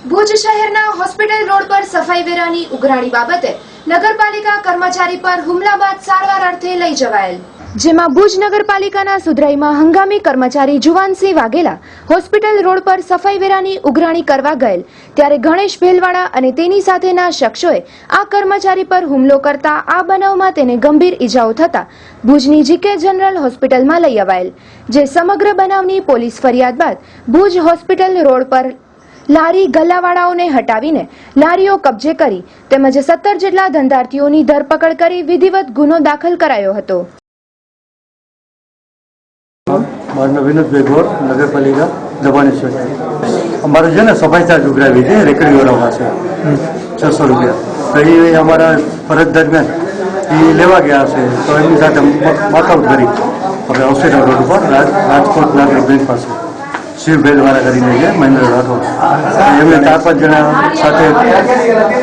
ભુજ શહેરના hospital road પર સફાઈ વેરાની ઉઘરાણી બાબતે નગરપાલિકા કર્મચારી પર હુમલા બાદ સારવાર અર્થે લઈ જવાયેલ, જેમાં ભુજ નગરપાલિકાના સુધરાઈમાં હંગામી કર્મચારી જુવાનસિંહ વાઘેલા હોસ્પિટલ રોડ પર સફાઈ વેરાની ઉઘરાણી કરવા ગયેલ ત્યારે ગણેશ ભેલવાડા અને તેની સાથેના શખ્સોએ આ કર્મચારી પર હુમલો કરતા આ બનાવમાં તેને ગંભીર ઈજાઓ થતા ભુજની જીકે જનરલ હોસ્પિટલમાં લઈ અવાયેલ, જે સમગ્ર બનાવની પોલીસ ફરિયાદ બાદ ભુજ હોસ્પિટલ રોડ પર લારી ગલ્લાવાળાઓને હટાવીને લારીઓ કબજે કરી તેમજ 17 જેટલા ધંધાર્થીઓની ધરપકડ કરી વિધિવત ગુનો દાખલ કરાયો હતો। विनोद गौर नगरपालिका दबानेश्वर अमरा है सफाई चार्ज उघरावी थी रेकड़ीवाड़ा से 600 रुपया। तो ये हमारा फरज दरमियान ये लेवा गया है तो एमनी साथे वॉकआउट करी अपने हॉस्पिटल रोड पर राजकोट नागरिक बैंक पास शिव भेलवाड़ा कर महेंद्र राठौड़ एमने 4-5 जना साथे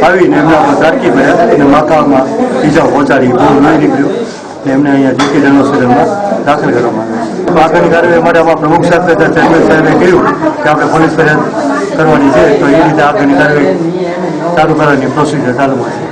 आवीने एमने दाटकी भर्या माथा में ईजा पहोंचाड़ी बहुत नहीं निकल्यो एमने अँ जीके जनरल होस्पिटल में दाखिल करवामां આવ્યા। આગળની કાર્યવાહી માટે અમારા પ્રમુખ સાહેબ તથા ચેરમેન સાહેબે કહ્યું કે આપણે પોલીસ ફરિયાદ કરવાની છે, તો એ રીતે આગળની કાર્યવાહી ચાલુ કરવાની પ્રોસિજર ચાલુ છે।